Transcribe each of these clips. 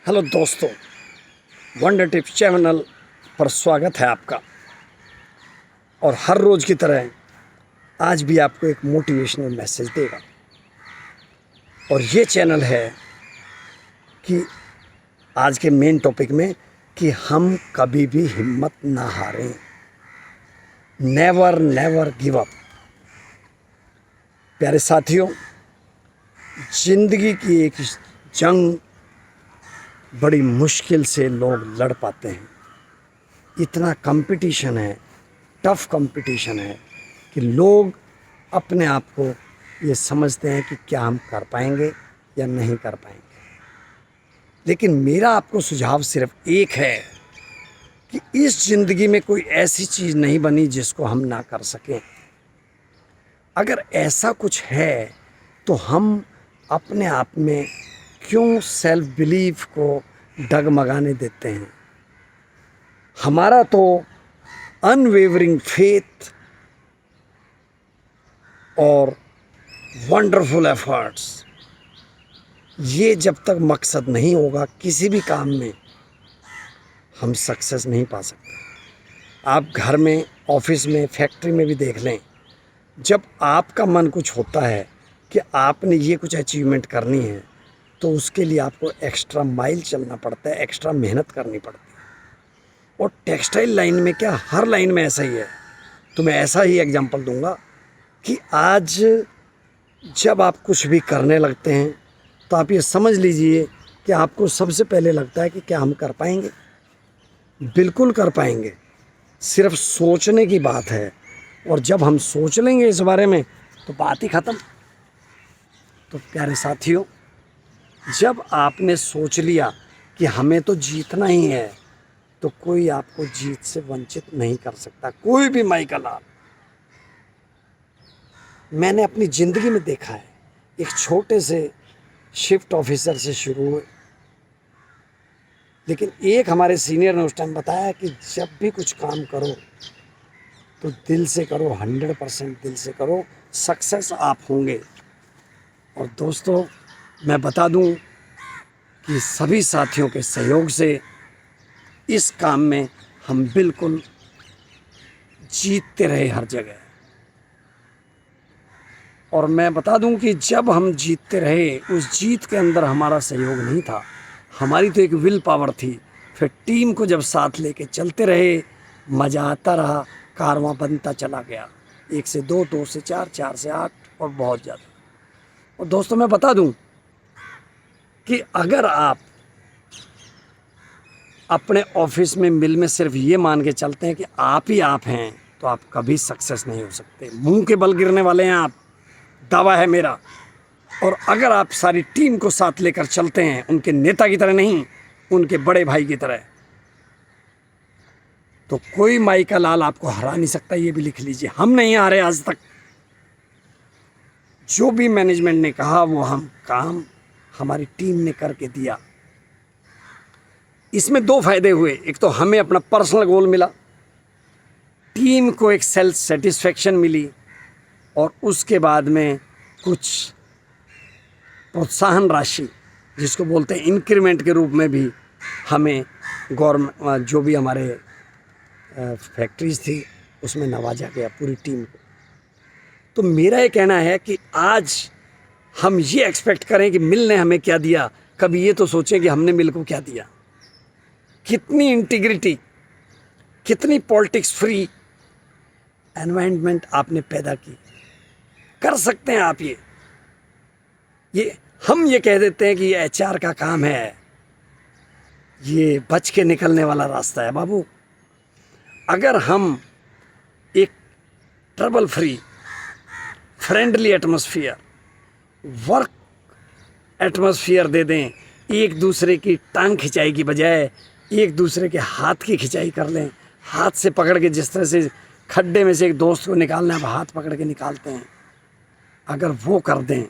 Hello दोस्तों, wonder tips channel पर स्वागत है आपका। और हर रोज़ की तरह आज भी आपको एक मोटिवेशनल मैसेज देगा। और ये चैनल है कि आज के मेन टॉपिक में कि हम कभी भी हिम्मत ना हारें। Never never give up. प्यारे साथियों, ज़िंदगी की एक जंग बड़ी मुश्किल से लोग लड़ पाते हैं। इतना कंपटीशन है, टफ कंपटीशन है कि लोग अपने आप को ये समझते हैं कि क्या हम कर पाएंगे या नहीं कर पाएंगे। लेकिन मेरा आपको सुझाव सिर्फ एक है कि इस ज़िंदगी में कोई ऐसी चीज़ नहीं बनी जिसको हम ना कर सकें। अगर ऐसा कुछ है तो हम अपने आप में क्यों सेल्फ बिलीफ को डगमगाने देते हैं। हमारा तो अनवेवरिंग फेथ और वंडरफुल एफर्ट्स, ये जब तक मकसद नहीं होगा किसी भी काम में, हम सक्सेस नहीं पा सकते। आप घर में, ऑफिस में, फैक्ट्री में भी देख लें, जब आपका मन कुछ होता है कि आपने ये कुछ अचीवमेंट करनी है तो उसके लिए आपको एक्स्ट्रा माइल चलना पड़ता है, एक्स्ट्रा मेहनत करनी पड़ती है। और टेक्सटाइल लाइन में क्या, हर लाइन में ऐसा ही है। तो मैं ऐसा ही एग्जांपल दूंगा कि आज जब आप कुछ भी करने लगते हैं तो आप ये समझ लीजिए कि आपको सबसे पहले लगता है कि क्या हम कर पाएंगे। बिल्कुल कर पाएंगे, सिर्फ सोचने की बात है। और जब हम सोच लेंगे इस बारे में तो बात ही ख़त्म। तो प्यारे साथियों, जब आपने सोच लिया कि हमें तो जीतना ही है तो कोई आपको जीत से वंचित नहीं कर सकता, कोई भी माइकल आप। मैंने अपनी ज़िंदगी में देखा है, एक छोटे से शिफ्ट ऑफिसर से शुरू हुए, लेकिन एक हमारे सीनियर ने उस टाइम बताया कि जब भी कुछ काम करो तो दिल से करो, 100% दिल से करो, सक्सेस आप होंगे। और दोस्तों, मैं बता दूं कि सभी साथियों के सहयोग से इस काम में हम बिल्कुल जीतते रहे हर जगह। और मैं बता दूं कि जब हम जीतते रहे, उस जीत के अंदर हमारा सहयोग नहीं था, हमारी तो एक विल पावर थी। फिर टीम को जब साथ लेके चलते रहे, मज़ा आता रहा, कारवां बनता चला गया। 1 से 2, 2 से 4, 4 से 8 और बहुत ज़्यादा। और दोस्तों, मैं बता दूं कि अगर आप अपने ऑफिस में, मिल में सिर्फ ये मान के चलते हैं कि आप ही आप हैं तो आप कभी सक्सेस नहीं हो सकते। मुंह के बल गिरने वाले हैं आप, दावा है मेरा। और अगर आप सारी टीम को साथ लेकर चलते हैं, उनके नेता की तरह नहीं, उनके बड़े भाई की तरह, तो कोई माई का लाल आपको हरा नहीं सकता। ये भी लिख लीजिए, हम नहीं हारे आज तक। जो भी मैनेजमेंट ने कहा वो हम काम हमारी टीम ने करके दिया। इसमें 2 फायदे हुए। एक तो हमें अपना पर्सनल गोल मिला, टीम को एक सेल्फ सेटिस्फेक्शन मिली, और उसके बाद में कुछ प्रोत्साहन राशि, जिसको बोलते हैं इंक्रीमेंट के रूप में भी, हमें गवर्नमेंट, जो भी हमारे फैक्ट्रीज थी, उसमें नवाजा गया पूरी टीम को। तो मेरा ये कहना है कि आज हम ये एक्सपेक्ट करें कि मिल ने हमें क्या दिया, कभी ये तो सोचें कि हमने मिल को क्या दिया। कितनी इंटीग्रिटी, कितनी पॉलिटिक्स फ्री एनवायरनमेंट आपने पैदा की। कर सकते हैं आप ये हम ये कह देते हैं कि ये एचआर का काम है, ये बच के निकलने वाला रास्ता है। बाबू, अगर हम एक trouble free, friendly atmosphere, work atmosphere दे दें, एक दूसरे की टांग खिंचाई की बजाय एक दूसरे के हाथ की खिंचाई कर लें, हाथ से पकड़ के, जिस तरह से खड्डे में से एक दोस्त को निकालना है, हाथ पकड़ के निकालते हैं, अगर वो कर दें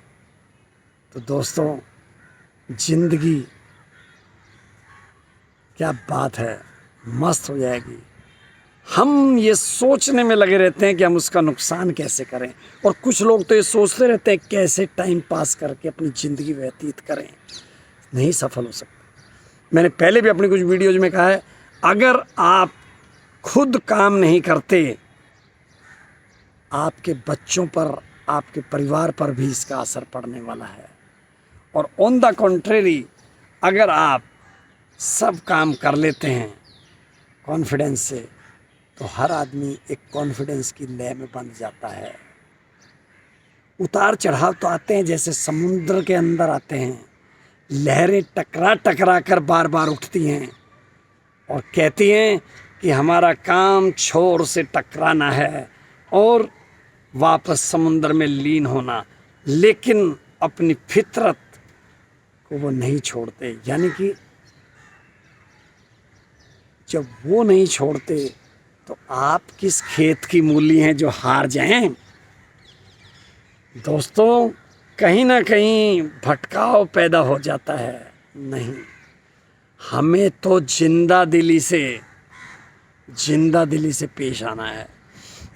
तो दोस्तों, जिंदगी क्या बात है, मस्त हो जाएगी। हम ये सोचने में लगे रहते हैं कि हम उसका नुकसान कैसे करें, और कुछ लोग तो ये सोचते रहते हैं कैसे टाइम पास करके अपनी ज़िंदगी व्यतीत करें। नहीं सफल हो सकते। मैंने पहले भी अपनी कुछ वीडियोज में कहा है, अगर आप खुद काम नहीं करते, आपके बच्चों पर, आपके परिवार पर भी इसका असर पड़ने वाला है। और ऑन द कॉन्ट्रेरी, अगर आप सब काम कर लेते हैं कॉन्फिडेंस से, तो हर आदमी एक कॉन्फिडेंस की लय में बंध जाता है। उतार चढ़ाव तो आते हैं, जैसे समुद्र के अंदर आते हैं, लहरें टकरा टकरा कर बार बार उठती हैं और कहती हैं कि हमारा काम छोर से टकराना है और वापस समुद्र में लीन होना, लेकिन अपनी फितरत को वो नहीं छोड़ते। यानी कि जब वो नहीं छोड़ते तो आप किस खेत की मूली हैं जो हार जाएं? दोस्तों, कहीं ना कहीं भटकाव पैदा हो जाता है। नहीं, हमें तो जिंदा दिली से पेश आना है।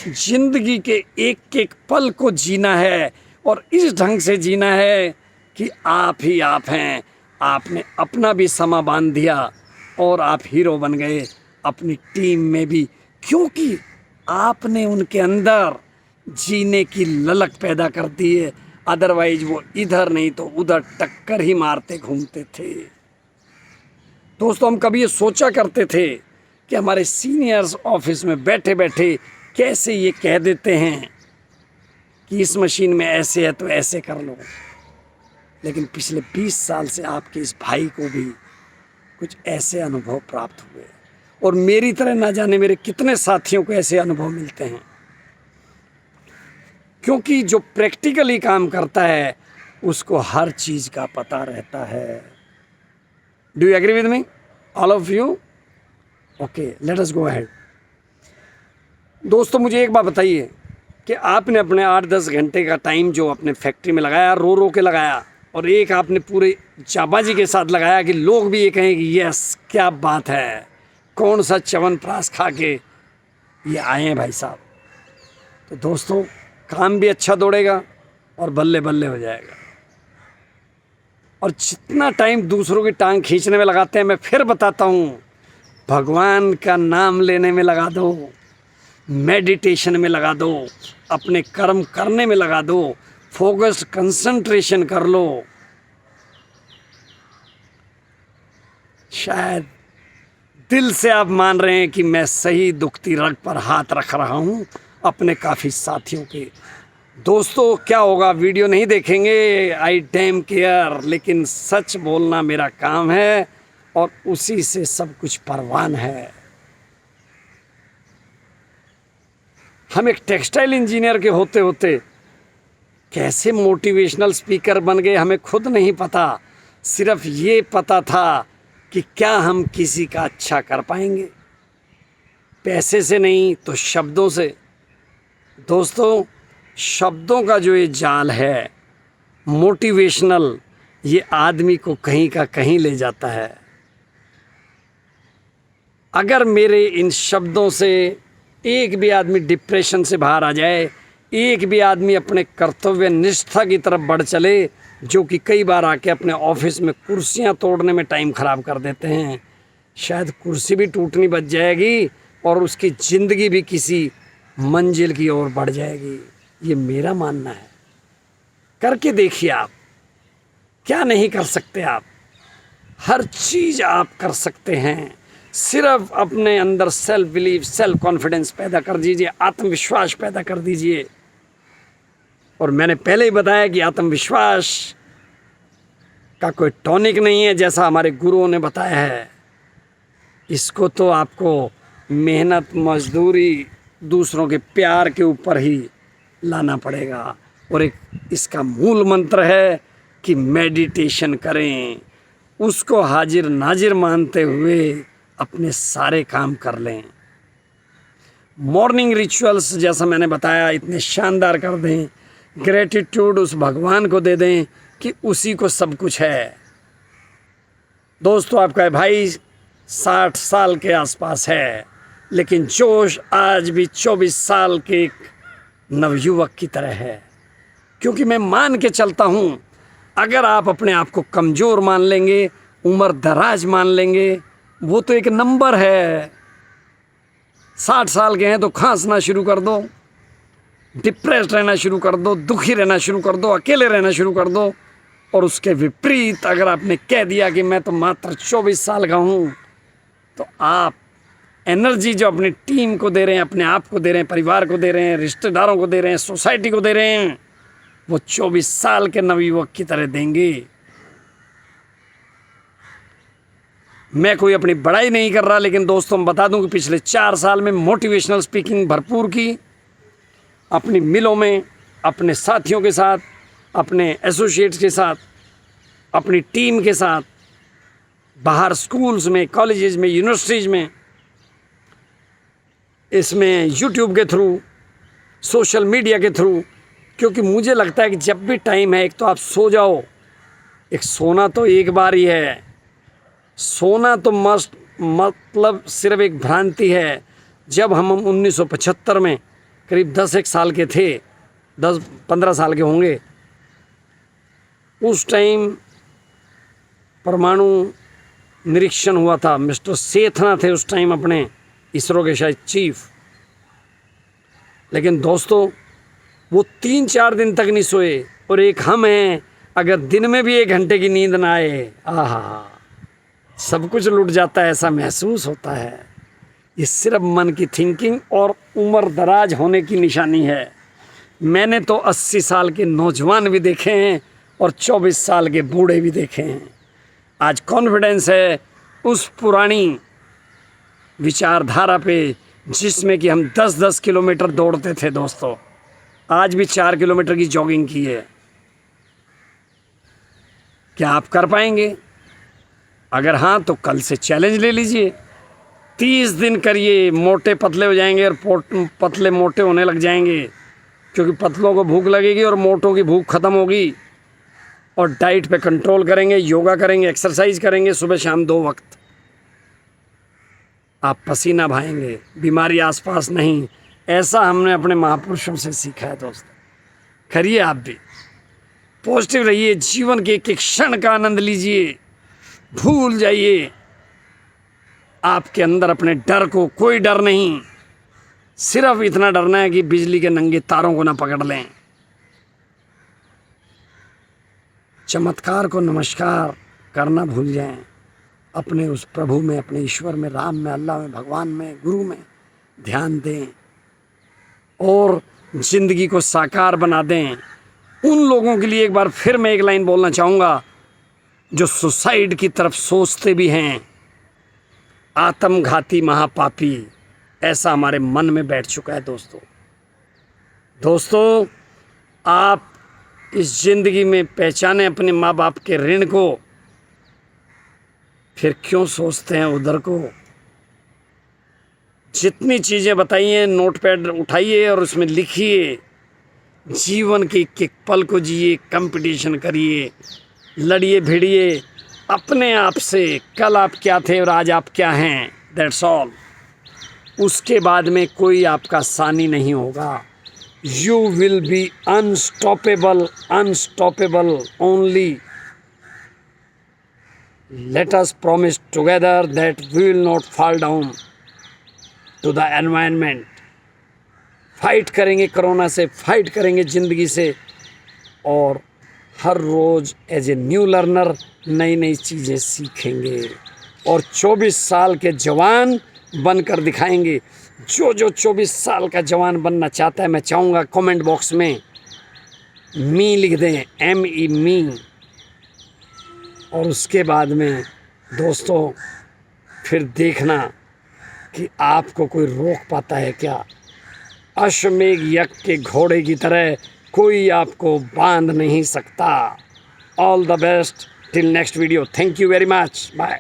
जिंदगी के एक एक पल को जीना है और इस ढंग से जीना है कि आप ही आप हैं। आपने अपना भी समा बांध दिया और आप हीरो बन गए अपनी टीम में भी, क्योंकि आपने उनके अंदर जीने की ललक पैदा कर दी है। अदरवाइज वो इधर नहीं तो उधर टक्कर ही मारते घूमते थे। दोस्तों, हम कभी ये सोचा करते थे कि हमारे सीनियर्स ऑफिस में बैठे बैठे कैसे ये कह देते हैं कि इस मशीन में ऐसे है तो ऐसे कर लो। लेकिन पिछले 20 साल से आपके इस भाई को भी कुछ ऐसे अनुभव प्राप्त हुए, और मेरी तरह ना जाने मेरे कितने साथियों को ऐसे अनुभव मिलते हैं। क्योंकि जो प्रैक्टिकली काम करता है उसको हर चीज़ का पता रहता है। Do you agree with me, all of you? Okay, let us go ahead. दोस्तों, मुझे एक बात बताइए कि आपने अपने 8-10 घंटे का टाइम जो अपने फैक्ट्री में लगाया, रो रो के लगाया, और एक आपने पूरे चाबाजी के साथ लगाया कि लोग भी ये कहें कि यस, क्या बात है, कौन सा च्यवनप्राश खा के ये आए हैं भाई साहब। तो दोस्तों, काम भी अच्छा दौड़ेगा और बल्ले बल्ले हो जाएगा। और जितना टाइम दूसरों की टांग खींचने में लगाते हैं, मैं फिर बताता हूँ, भगवान का नाम लेने में लगा दो, मेडिटेशन में लगा दो, अपने कर्म करने में लगा दो, फोकस्ड कंसंट्रेशन कर लो। शायद दिल से आप मान रहे हैं कि मैं सही दुखती रग पर हाथ रख रहा हूँ अपने काफ़ी साथियों के। दोस्तों, क्या होगा, वीडियो नहीं देखेंगे, आई डैम केयर, लेकिन सच बोलना मेरा काम है और उसी से सब कुछ परवान है। हम एक टेक्सटाइल इंजीनियर के होते होते कैसे मोटिवेशनल स्पीकर बन गए हमें खुद नहीं पता। सिर्फ ये पता था कि क्या हम किसी का अच्छा कर पाएंगे, पैसे से नहीं तो शब्दों से। दोस्तों, शब्दों का जो ये जाल है मोटिवेशनल, ये आदमी को कहीं का कहीं ले जाता है। अगर मेरे इन शब्दों से एक भी आदमी डिप्रेशन से बाहर आ जाए, एक भी आदमी अपने कर्तव्य निष्ठा की तरफ बढ़ चले, जो कि कई बार आके अपने ऑफिस में कुर्सियां तोड़ने में टाइम ख़राब कर देते हैं, शायद कुर्सी भी टूटनी बच जाएगी और उसकी ज़िंदगी भी किसी मंजिल की ओर बढ़ जाएगी। ये मेरा मानना है। करके देखिए आप, क्या नहीं कर सकते आप, हर चीज़ आप कर सकते हैं। सिर्फ अपने अंदर सेल्फ बिलीव, सेल्फ कॉन्फिडेंस पैदा कर दीजिए, आत्मविश्वास पैदा कर दीजिए। और मैंने पहले ही बताया कि आत्मविश्वास का कोई टॉनिक नहीं है, जैसा हमारे गुरुओं ने बताया है। इसको तो आपको मेहनत, मजदूरी, दूसरों के प्यार के ऊपर ही लाना पड़ेगा। और एक इसका मूल मंत्र है कि मेडिटेशन करें, उसको हाजिर नाजिर मानते हुए अपने सारे काम कर लें। मॉर्निंग रिचुअल्स, जैसा मैंने बताया, इतने शानदार कर दें। ग्रेटिट्यूड उस भगवान को दे दें कि उसी को सब कुछ है। दोस्तों, आपका भाई 60 साल के आसपास है, लेकिन जोश आज भी 24 साल के एक नवयुवक की तरह है। क्योंकि मैं मान के चलता हूँ, अगर आप अपने आप को कमज़ोर मान लेंगे उम्र दराज मान लेंगे, वो तो एक नंबर है। 60 साल के हैं तो खांसना शुरू कर दो, डिप्रेस्ड रहना शुरू कर दो, दुखी रहना शुरू कर दो, अकेले रहना शुरू कर दो। और उसके विपरीत अगर आपने कह दिया कि मैं तो मात्र 24 साल का हूँ, तो आप एनर्जी जो अपनी टीम को दे रहे हैं, अपने आप को दे रहे हैं, परिवार को दे रहे हैं, रिश्तेदारों को दे रहे हैं, सोसाइटी को दे रहे हैं, वो 24 साल के नवयुवक की तरह देंगे। मैं कोई अपनी बड़ाई नहीं कर रहा, लेकिन दोस्तों मैं बता दूं कि पिछले 4 साल में मोटिवेशनल स्पीकिंग भरपूर की, अपनी मिलों में, अपने साथियों के साथ, अपने एसोसिएट्स के साथ, अपनी टीम के साथ, बाहर स्कूल्स में, कॉलेजेस में, यूनिवर्सिटीज़ में, इसमें यूट्यूब के थ्रू, सोशल मीडिया के थ्रू। क्योंकि मुझे लगता है कि जब भी टाइम है, एक तो आप सो जाओ, एक सोना तो एक बार ही है, सोना तो मतलब सिर्फ एक भ्रांति है। जब हम 1975 में करीब 10-1 साल के थे, 10-15 साल के होंगे, उस टाइम परमाणु निरीक्षण हुआ था। मिस्टर सेथना थे उस टाइम अपने इसरो के शायद चीफ। लेकिन दोस्तों वो 3-4 दिन तक नहीं सोए, और एक हम हैं, अगर दिन में भी 1 घंटे की नींद ना आए, आहा, सब कुछ लुट जाता है, ऐसा महसूस होता है। ये सिर्फ मन की थिंकिंग और उम्र दराज होने की निशानी है। मैंने तो 80 साल के नौजवान भी देखे हैं और 24 साल के बूढ़े भी देखे हैं। आज कॉन्फिडेंस है उस पुरानी विचारधारा पे जिसमें कि हम 10-10 किलोमीटर दौड़ते थे दोस्तों, आज भी 4 किलोमीटर की जॉगिंग की है। क्या आप कर पाएंगे? अगर हाँ तो कल से चैलेंज ले लीजिए, 30 दिन करिए, मोटे पतले हो जाएंगे और पतले मोटे होने लग जाएंगे। क्योंकि पतलों को भूख लगेगी और मोटों की भूख ख़त्म होगी। और डाइट पे कंट्रोल करेंगे, योगा करेंगे, एक्सरसाइज करेंगे, सुबह शाम 2 वक्त, आप पसीना बहाएंगे, बीमारी आसपास नहीं। ऐसा हमने अपने महापुरुषों से सीखा है दोस्तों। करिए आप भी, पॉजिटिव रहिए, जीवन के एक एक क्षण का आनंद लीजिए, भूल जाइए आपके अंदर अपने डर को। कोई डर नहीं, सिर्फ इतना डरना है कि बिजली के नंगे तारों को ना पकड़ लें। चमत्कार को नमस्कार करना भूल जाएं, अपने उस प्रभु में, अपने ईश्वर में, राम में, अल्लाह में, भगवान में, गुरु में ध्यान दें और जिंदगी को साकार बना दें। उन लोगों के लिए एक बार फिर मैं एक लाइन बोलना चाहूँगा जो सुसाइड की तरफ सोचते भी हैं, आत्मघाती महापापी, ऐसा हमारे मन में बैठ चुका है दोस्तों आप इस ज़िंदगी में पहचाने अपने माँ बाप के ऋण को, फिर क्यों सोचते हैं उधर को। जितनी चीज़ें बताई हैं, नोटपैड उठाइए और उसमें लिखिए, जीवन के एक पल को जिए, कंपटीशन करिए, लड़िए भिड़िए अपने आप से। कल आप क्या थे और आज आप क्या हैं, दैट्स ऑल। उसके बाद में कोई आपका सानी नहीं होगा। You will be unstoppable only. Let us promise together that we will not fall down to the environment. Fight करेंगे कोरोना से, फाइट करेंगे ज़िंदगी से, और हर रोज़ एज ए न्यू लर्नर नई नई चीज़ें सीखेंगे और 24 साल के जवान बनकर दिखाएंगे। जो 24 साल का जवान बनना चाहता है, मैं चाहूँगा कमेंट बॉक्स में मी लिख दें, ME मी। और उसके बाद में दोस्तों फिर देखना कि आपको कोई रोक पाता है क्या। अश्वमेघ यज्ञ के घोड़े की तरह कोई आपको बांध नहीं सकता। All the best till next video. Thank you very much, bye.